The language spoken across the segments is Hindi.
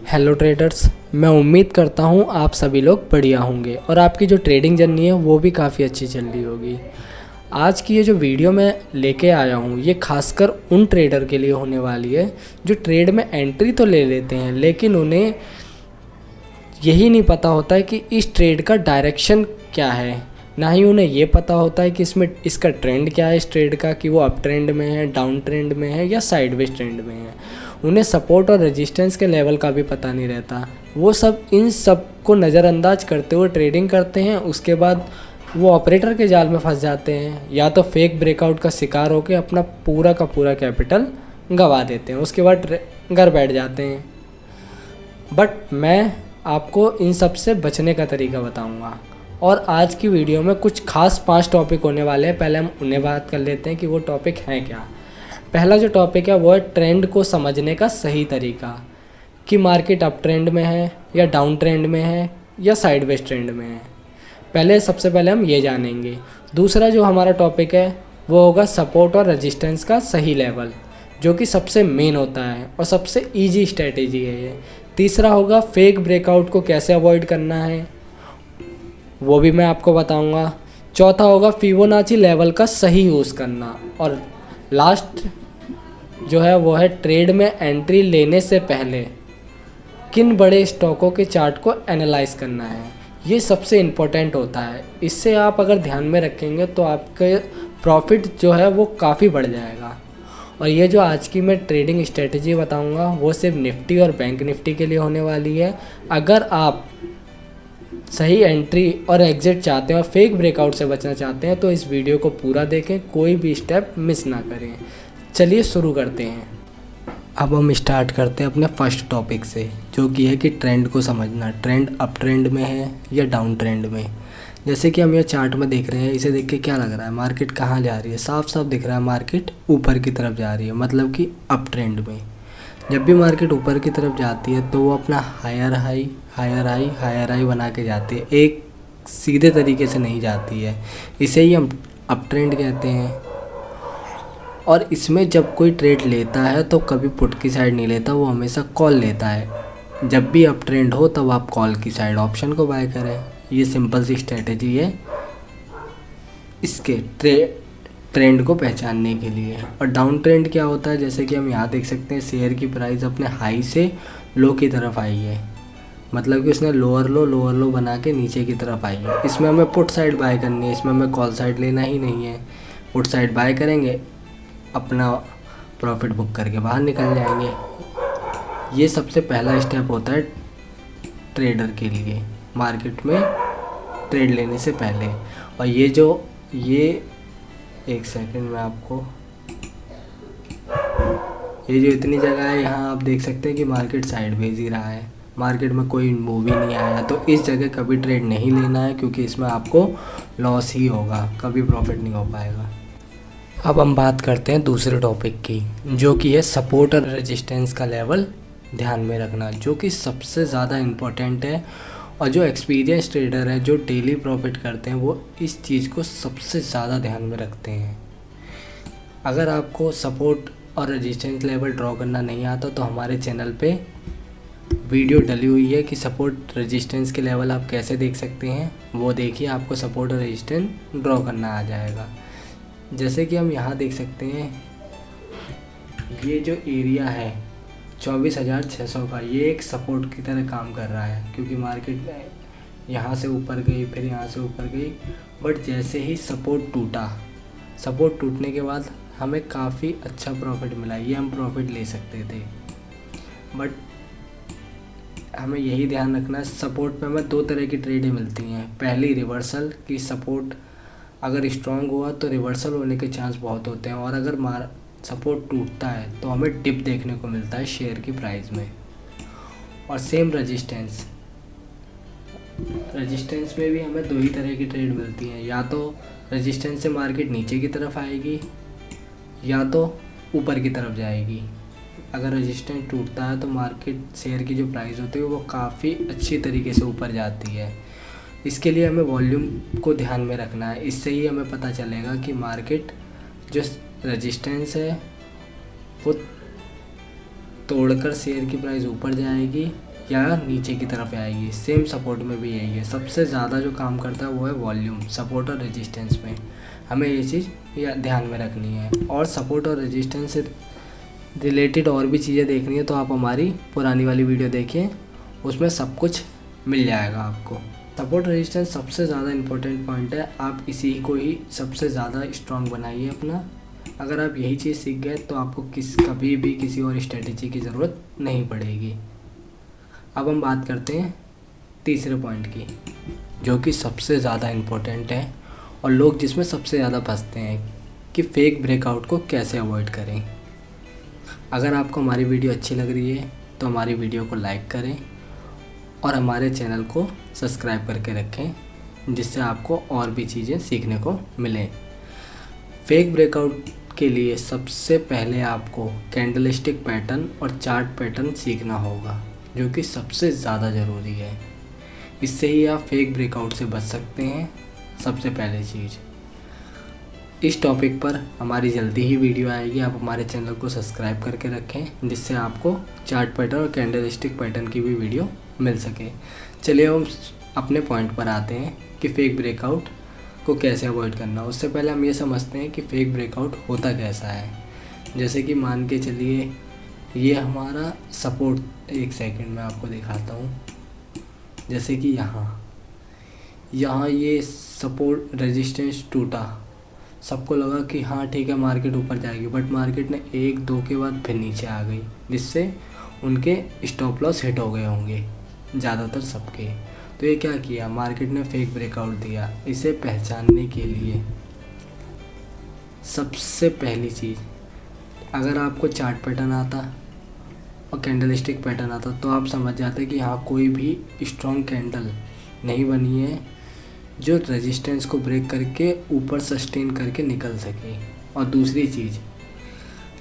हेलो ट्रेडर्स, मैं उम्मीद करता हूँ आप सभी लोग बढ़िया होंगे और आपकी जो ट्रेडिंग जर्नी है वो भी काफ़ी अच्छी चल रही होगी। आज की ये जो वीडियो मैं लेके आया हूँ ये खासकर उन ट्रेडर के लिए होने वाली है जो ट्रेड में एंट्री तो ले लेते हैं लेकिन उन्हें यही नहीं पता होता है कि इस ट्रेड का डायरेक्शन क्या है, ना ही उन्हें ये पता होता है कि इसका ट्रेंड क्या है इस ट्रेड का, कि वो अप ट्रेंड में है, डाउन ट्रेंड में है या साइडवेज ट्रेंड में है। उन्हें सपोर्ट और रेजिस्टेंस के लेवल का भी पता नहीं रहता। वो सब इन सब को नज़रअंदाज करते हुए ट्रेडिंग करते हैं। उसके बाद वो ऑपरेटर के जाल में फंस जाते हैं या तो फेक ब्रेकआउट का शिकार होकर अपना पूरा का पूरा कैपिटल गंवा देते हैं, उसके बाद घर बैठ जाते हैं। बट मैं आपको इन सब से बचने का तरीका बताऊंगा और आज की वीडियो में कुछ खास 5 टॉपिक होने वाले हैं। पहले हम उन्हें बात कर लेते हैं कि वो टॉपिक हैं क्या। पहला जो टॉपिक है वो है ट्रेंड को समझने का सही तरीका, कि मार्केट अप ट्रेंड में है या डाउन ट्रेंड में है या साइडवेज ट्रेंड में है। सबसे पहले हम ये जानेंगे। दूसरा जो हमारा टॉपिक है वो होगा सपोर्ट और रेजिस्टेंस का सही लेवल, जो कि सबसे मेन होता है और सबसे ईजी स्ट्रेटेजी है ये। तीसरा होगा फेक ब्रेकआउट को कैसे अवॉइड करना है, वो भी मैं आपको बताऊंगा। चौथा होगा फिबोनाची लेवल का सही यूज़ करना। और लास्ट जो है वो है ट्रेड में एंट्री लेने से पहले किन बड़े स्टॉकों के चार्ट को एनालाइज करना है। ये सबसे इम्पोर्टेंट होता है। इससे आप अगर ध्यान में रखेंगे तो आपके प्रॉफिट जो है वो काफ़ी बढ़ जाएगा। और ये जो आज की मैं ट्रेडिंग स्ट्रेटजी बताऊंगा वो सिर्फ निफ्टी और बैंक निफ्टी के लिए होने वाली है। अगर आप सही एंट्री और एग्जिट चाहते हैं और फेक ब्रेकआउट से बचना चाहते हैं तो इस वीडियो को पूरा देखें, कोई भी स्टेप मिस ना करें। चलिए शुरू करते हैं। अब हम स्टार्ट करते हैं अपने फर्स्ट टॉपिक से, जो कि है कि ट्रेंड को समझना। ट्रेंड अप ट्रेंड में है या डाउन ट्रेंड में। जैसे कि हम ये चार्ट में देख रहे हैं, इसे देख के क्या लग रहा है, मार्केट कहाँ जा रही है। साफ साफ दिख रहा है मार्केट ऊपर की तरफ जा रही है, मतलब कि अप ट्रेंड में। जब भी मार्केट ऊपर की तरफ जाती है तो वो अपना higher high higher high higher high बना के जाती है, एक सीधे तरीके से नहीं जाती है। इसे ही हम अप ट्रेंड कहते हैं। और इसमें जब कोई ट्रेड लेता है तो कभी पुट की साइड नहीं लेता, वो हमेशा कॉल लेता है। जब भी अप ट्रेंड हो तब आप कॉल की साइड ऑप्शन को बाय करें। ये सिंपल सी स्ट्रेटेजी है इसके ट्रेंड को पहचानने के लिए। और डाउन ट्रेंड क्या होता है, जैसे कि हम यहाँ देख सकते हैं शेयर की प्राइस अपने हाई से लो की तरफ आई है, मतलब कि उसने लोअर लो बना के नीचे की तरफ आई है। इसमें हमें पुट साइड बाय करनी है, इसमें हमें कॉल साइड लेना ही नहीं है। पुट साइड बाय करेंगे, अपना प्रॉफिट बुक करके बाहर निकल जाएंगे। ये सबसे पहला स्टेप होता है ट्रेडर के लिए मार्केट में ट्रेड लेने से पहले। और ये एक सेकंड में आपको, ये जो इतनी जगह है यहाँ आप देख सकते हैं कि मार्केट साइडवेज ही रहा है, मार्केट में कोई मूव ही नहीं आया। तो इस जगह कभी ट्रेड नहीं लेना है, क्योंकि इसमें आपको लॉस ही होगा, कभी प्रॉफिट नहीं हो पाएगा। अब हम बात करते हैं दूसरे टॉपिक की, जो कि है सपोर्ट और रेजिस्टेंस का लेवल ध्यान में रखना, जो कि सबसे ज़्यादा इम्पोर्टेंट है। और जो एक्सपीरियंस ट्रेडर है, जो डेली प्रॉफिट करते हैं, वो इस चीज़ को सबसे ज़्यादा ध्यान में रखते हैं। अगर आपको सपोर्ट और रेजिस्टेंस लेवल ड्रॉ करना नहीं आता तो हमारे चैनल पे वीडियो डली हुई है कि सपोर्ट रेजिस्टेंस के लेवल आप कैसे देख सकते हैं, वो देखिए, आपको सपोर्ट और रेजिस्टेंस ड्रॉ करना आ जाएगा। जैसे कि हम यहाँ देख सकते हैं, ये जो एरिया है 24,600 का, ये एक सपोर्ट की तरह काम कर रहा है, क्योंकि मार्केट यहाँ से ऊपर गई, फिर यहाँ से ऊपर गई। बट जैसे ही सपोर्ट टूटा, सपोर्ट टूटने के बाद हमें काफ़ी अच्छा प्रॉफिट मिला, ये हम प्रॉफिट ले सकते थे। बट हमें यही ध्यान रखना है, सपोर्ट पे हमें 2 तरह की ट्रेडें मिलती हैं। पहली रिवर्सल, की सपोर्ट अगर स्ट्रांग हुआ तो रिवर्सल होने के चांस बहुत होते हैं, और अगर सपोर्ट टूटता है तो हमें डिप देखने को मिलता है शेयर की प्राइस में। और सेम रेजिस्टेंस में भी हमें 2 ही तरह की ट्रेड मिलती हैं, या तो रेजिस्टेंस से मार्केट नीचे की तरफ आएगी या तो ऊपर की तरफ जाएगी। अगर रेजिस्टेंस टूटता है तो मार्केट शेयर की जो प्राइस होती है वो काफ़ी अच्छी तरीके से ऊपर जाती है। इसके लिए हमें वॉल्यूम को ध्यान में रखना है, इससे ही हमें पता चलेगा कि मार्केट जो रेजिस्टेंस है वो तोड़कर शेयर की प्राइस ऊपर जाएगी या नीचे की तरफ आएगी। सेम सपोर्ट में भी यही है। सबसे ज़्यादा जो काम करता है वो है वॉल्यूम, सपोर्ट और रेजिस्टेंस में। हमें ये चीज़ ध्यान में रखनी है। और सपोर्ट और रेजिस्टेंस से रिलेटेड और भी चीज़ें देखनी है तो आप हमारी पुरानी वाली वीडियो देखिए, उसमें सब कुछ मिल जाएगा आपको। सपोर्ट रेजिस्टेंस सबसे ज़्यादा इम्पोर्टेंट पॉइंट है। आप इसी को ही सबसे ज़्यादा स्ट्रॉन्ग बनाइए अपना। अगर आप यही चीज़ सीख गए तो आपको कभी भी किसी और स्ट्रेटेजी की ज़रूरत नहीं पड़ेगी। अब हम बात करते हैं तीसरे पॉइंट की, जो कि सबसे ज़्यादा इम्पोर्टेंट है और लोग जिसमें सबसे ज़्यादा फंसते हैं कि फेक ब्रेकआउट को कैसे अवॉइड करें। अगर आपको हमारी वीडियो अच्छी लग रही है तो हमारी वीडियो को लाइक करें और हमारे चैनल को सब्सक्राइब करके रखें, जिससे आपको और भी चीज़ें सीखने को मिलें। फेक ब्रेकआउट के लिए सबसे पहले आपको कैंडलस्टिक पैटर्न और चार्ट पैटर्न सीखना होगा, जो कि सबसे ज़्यादा ज़रूरी है। इससे ही आप फेक ब्रेकआउट से बच सकते हैं। सबसे पहले चीज़, इस टॉपिक पर हमारी जल्दी ही वीडियो आएगी। आप हमारे चैनल को सब्सक्राइब करके रखें, जिससे आपको चार्ट पैटर्न और कैंडलस्टिक पैटर्न की भी वीडियो मिल सके। चलिए हम अपने पॉइंट पर आते हैं कि फेक ब्रेकआउट को कैसे अवॉइड करना। उससे पहले हम ये समझते हैं कि फेक ब्रेकआउट होता कैसा है। जैसे कि मान के चलिए ये हमारा सपोर्ट, एक सेकंड में आपको दिखाता हूँ। जैसे कि यहाँ ये सपोर्ट रेजिस्टेंस टूटा, सबको लगा कि हाँ ठीक है मार्केट ऊपर जाएगी, बट मार्केट ने 1-2 के बाद फिर नीचे आ गई, जिससे उनके स्टॉप लॉस हिट हो गए होंगे ज़्यादातर सबके। तो ये क्या किया, मार्केट ने फेक ब्रेकआउट दिया। इसे पहचानने के लिए सबसे पहली चीज़, अगर आपको चार्ट पैटर्न आता और कैंडलस्टिक पैटर्न आता तो आप समझ जाते कि यहाँ कोई भी स्ट्रॉन्ग कैंडल नहीं बनी है जो रेजिस्टेंस को ब्रेक करके ऊपर सस्टेन करके निकल सके। और दूसरी चीज़,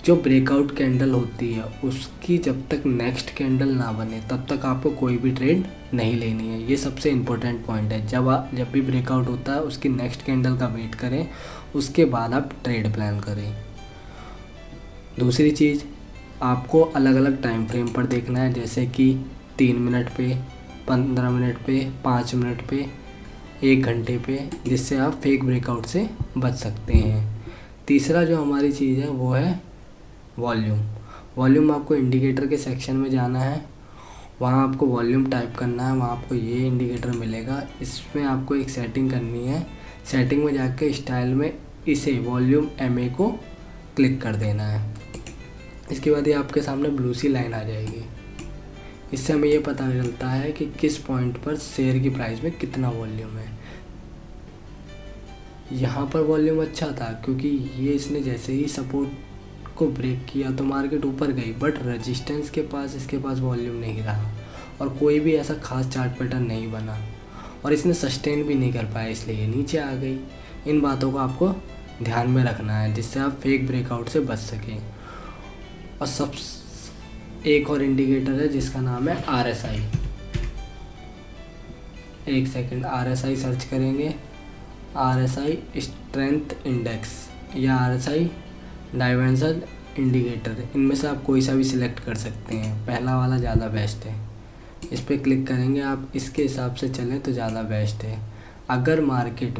जो ब्रेकआउट कैंडल होती है उसकी जब तक नेक्स्ट कैंडल ना बने तब तक आपको कोई भी ट्रेड नहीं लेनी है। ये सबसे इम्पोर्टेंट पॉइंट है। जब भी ब्रेकआउट होता है उसकी नेक्स्ट कैंडल का वेट करें, उसके बाद आप ट्रेड प्लान करें। दूसरी चीज़, आपको अलग अलग टाइम फ्रेम पर देखना है, जैसे कि 3 मिनट पे, 15 मिनट पे, 5 मिनट पे, 1 घंटे पे, जिससे आप फेक ब्रेकआउट से बच सकते हैं। तीसरा जो हमारी चीज़ है वो है वॉल्यूम। आपको इंडिकेटर के सेक्शन में जाना है, वहाँ आपको वॉल्यूम टाइप करना है, वहाँ आपको ये इंडिकेटर मिलेगा। इसमें आपको एक सेटिंग करनी है। सेटिंग में जाके स्टाइल में इसे वॉल्यूम MA को क्लिक कर देना है। इसके बाद ये आपके सामने ब्लू सी लाइन आ जाएगी। इससे हमें ये पता चलता है कि किस पॉइंट पर शेयर की प्राइस में कितना वॉल्यूम है। यहाँ पर वॉल्यूम अच्छा था क्योंकि ये इसने जैसे ही सपोर्ट को ब्रेक किया तो मार्केट ऊपर गई, बट रेजिस्टेंस के पास इसके पास वॉल्यूम नहीं रहा और कोई भी ऐसा खास चार्ट पैटर्न नहीं बना और इसने सस्टेन भी नहीं कर पाया, इसलिए नीचे आ गई। इन बातों को आपको ध्यान में रखना है, जिससे आप फेक ब्रेकआउट से बच सकें। और एक और इंडिकेटर है जिसका नाम है RSI। एक सेकंड, RSI सर्च करेंगे, RSI स्ट्रेंथ इंडेक्स या RSI डाइमेंशन इंडिकेटर, इनमें से आप कोई सा भी सिलेक्ट कर सकते हैं। पहला वाला ज़्यादा बेस्ट है, इस पर क्लिक करेंगे आप, इसके हिसाब से चलें तो ज़्यादा बेस्ट है। अगर मार्केट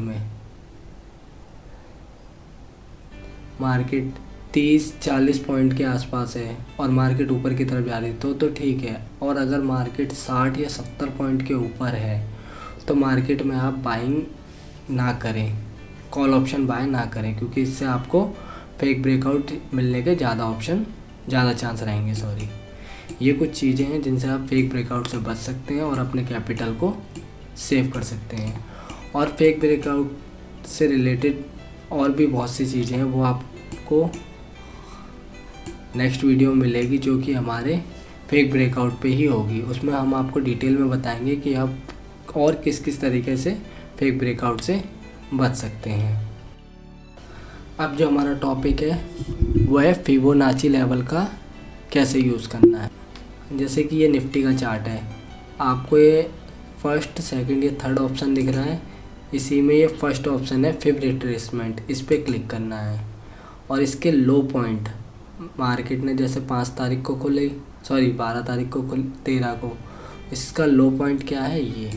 30-40 पॉइंट के आसपास है और मार्केट ऊपर की तरफ जा रही तो ठीक है। और अगर मार्केट 60 या 70 पॉइंट के ऊपर है तो मार्केट में आप बाइंग ना करें, कॉल ऑप्शन बाय ना करें, क्योंकि इससे आपको फेक ब्रेकआउट मिलने के ज़्यादा चांस रहेंगे। ये कुछ चीज़ें हैं जिनसे आप फेक ब्रेकआउट से बच सकते हैं और अपने कैपिटल को सेव कर सकते हैं। और फेक ब्रेकआउट से रिलेटेड और भी बहुत सी चीज़ें हैं, वो आपको नेक्स्ट वीडियो में मिलेगी, जो कि हमारे फेक ब्रेकआउट पे ही होगी। उसमें हम आपको डिटेल में बताएंगे कि आप और किस तरीके से फेक ब्रेकआउट से बच सकते हैं। अब जो हमारा टॉपिक है वो है फिबोनाची लेवल का कैसे यूज़ करना है। जैसे कि ये निफ्टी का चार्ट है, आपको ये फर्स्ट, सेकंड या थर्ड ऑप्शन दिख रहा है, इसी में ये फर्स्ट ऑप्शन है फिब रिट्रेसमेंट, इस पर क्लिक करना है। और इसके लो पॉइंट, मार्केट ने जैसे 5 तारीख को खुली, 12 तारीख को 13 को, इसका लो पॉइंट क्या है, ये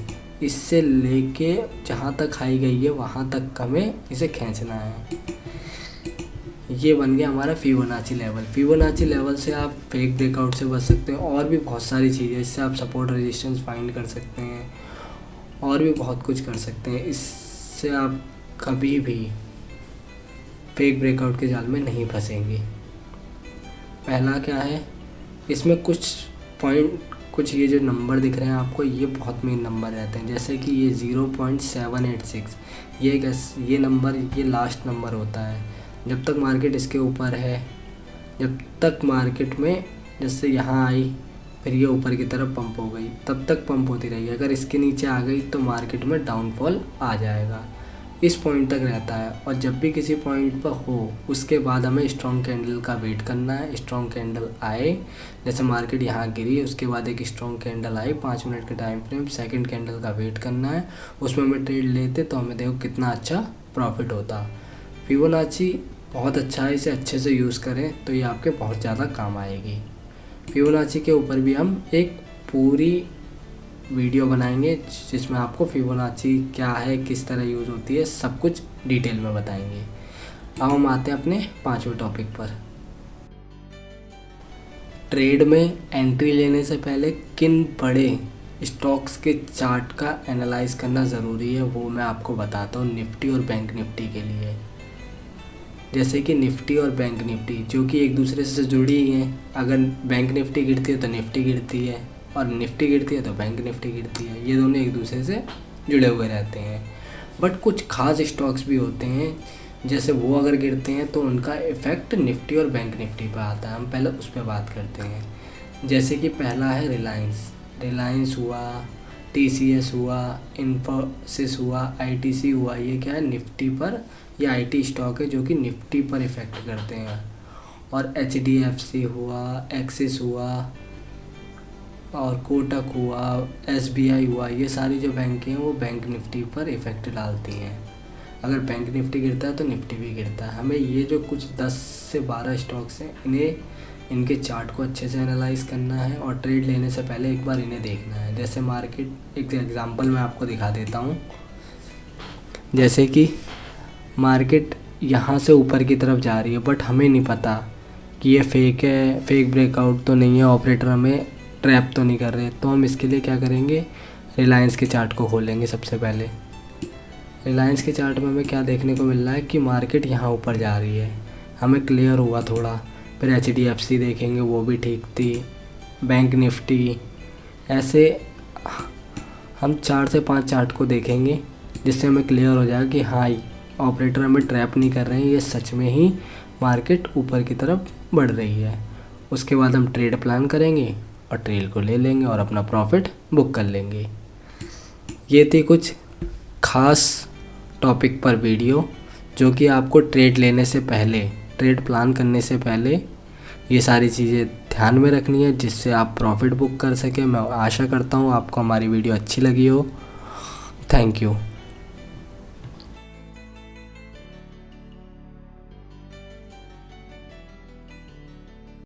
इससे लेके जहाँ तक हाई गई है वहाँ तक हमें इसे खींचना है। ये बन गया हमारा फिबोनाची लेवल। फिबोनाची लेवल से आप फेक ब्रेकआउट से बच सकते हैं, और भी बहुत सारी चीज़ें, इससे आप सपोर्ट रेजिस्टेंस फाइंड कर सकते हैं और भी बहुत कुछ कर सकते हैं। इससे आप कभी भी फेक ब्रेकआउट के जाल में नहीं फंसेंगे। पहला क्या है, इसमें कुछ पॉइंट, कुछ ये जो नंबर दिख रहे हैं आपको, ये बहुत मेन नंबर रहते हैं। जैसे कि ये 0.786, ये नंबर, ये लास्ट नंबर होता है। जब तक मार्केट इसके ऊपर है, जब तक मार्केट में जैसे यहाँ आई फिर ये ऊपर की तरफ पंप हो गई, तब तक पंप होती रही। अगर इसके नीचे आ गई तो मार्केट में डाउनफॉल आ जाएगा। इस पॉइंट तक रहता है, और जब भी किसी पॉइंट पर हो उसके बाद हमें स्ट्रॉन्ग कैंडल का वेट करना है। स्ट्रॉन्ग कैंडल आए, जैसे मार्केट यहाँ गिरी, उसके बाद एक स्ट्रॉन्ग कैंडल आई 5 मिनट के टाइम फ्रेम, सेकंड कैंडल का वेट करना है। उसमें हमें ट्रेड लेते तो हमें देखो कितना अच्छा प्रॉफिट होता। फिबोनाची बहुत अच्छा है, इसे अच्छे से यूज़ करें तो ये आपके बहुत ज़्यादा काम आएगी। फिबोनाची के ऊपर भी हम एक पूरी वीडियो बनाएंगे जिसमें आपको फिबोनाची क्या है, किस तरह यूज़ होती है, सब कुछ डिटेल में बताएंगे। अब हम आते हैं अपने 5वें टॉपिक पर। ट्रेड में एंट्री लेने से पहले किन बड़े स्टॉक्स के चार्ट का एनालाइज करना ज़रूरी है वो मैं आपको बताता हूँ निफ्टी और बैंक निफ्टी के लिए। जैसे कि निफ्टी और बैंक निफ्टी जो कि एक दूसरे से जुड़ी ही हैं। अगर बैंक निफ्टी गिरती है तो निफ्टी गिरती है, और निफ्टी गिरती है तो बैंक निफ्टी गिरती है। ये दोनों एक दूसरे से जुड़े हुए रहते हैं। बट कुछ खास स्टॉक्स भी होते हैं, जैसे वो अगर गिरते हैं तो उनका इफ़ेक्ट निफ्टी और बैंक निफ्टी पर आता है। हम पहले उस पर बात करते हैं। जैसे कि पहला है रिलायंस हुआ, TCS हुआ, इन्फोसिस हुआ, ITC हुआ। ये क्या है, निफ्टी पर, ये IT स्टॉक है जो कि निफ्टी पर इफ़ेक्ट करते हैं। और HDFC हुआ, एक्सिस हुआ, और कोटक हुआ, SBI हुआ, ये सारी जो बैंक हैं वो बैंक निफ्टी पर इफ़ेक्ट डालती हैं। अगर बैंक निफ्टी गिरता है तो निफ्टी भी गिरता है। हमें ये जो कुछ 10 से 12 स्टॉक्स हैं, इनके चार्ट को अच्छे से एनालाइज करना है, और ट्रेड लेने से पहले एक बार इन्हें देखना है। जैसे मार्केट, एक एग्जांपल मैं आपको दिखा देता हूँ। जैसे कि मार्केट यहाँ से ऊपर की तरफ जा रही है, बट हमें नहीं पता कि ये फेक है, फेक ब्रेकआउट तो नहीं है, ऑपरेटर हमें ट्रैप तो नहीं कर रहे। तो हम इसके लिए क्या करेंगे, रिलायंस के चार्ट को खोलेंगे। सबसे पहले रिलायंस के चार्ट में हमें क्या देखने को मिल रहा है कि मार्केट यहाँ ऊपर जा रही है, हमें क्लियर हुआ थोड़ा। फिर HDFC देखेंगे, वो भी ठीक थी, बैंक निफ्टी, ऐसे हम 4 से 5 चार्ट को देखेंगे जिससे हमें क्लियर हो जाएगा कि हाँ, ऑपरेटर हमें ट्रैप नहीं कर रहे हैं, ये सच में ही मार्केट ऊपर की तरफ बढ़ रही है। उसके बाद हम ट्रेड प्लान करेंगे और ट्रेड को ले लेंगे और अपना प्रॉफिट बुक कर लेंगे। ये थी कुछ खास टॉपिक पर वीडियो जो कि आपको ट्रेड लेने से पहले, ट्रेड प्लान करने से पहले ये सारी चीज़ें ध्यान में रखनी है, जिससे आप प्रॉफिट बुक कर सकें। मैं आशा करता हूँ आपको हमारी वीडियो अच्छी लगी हो। Thank you.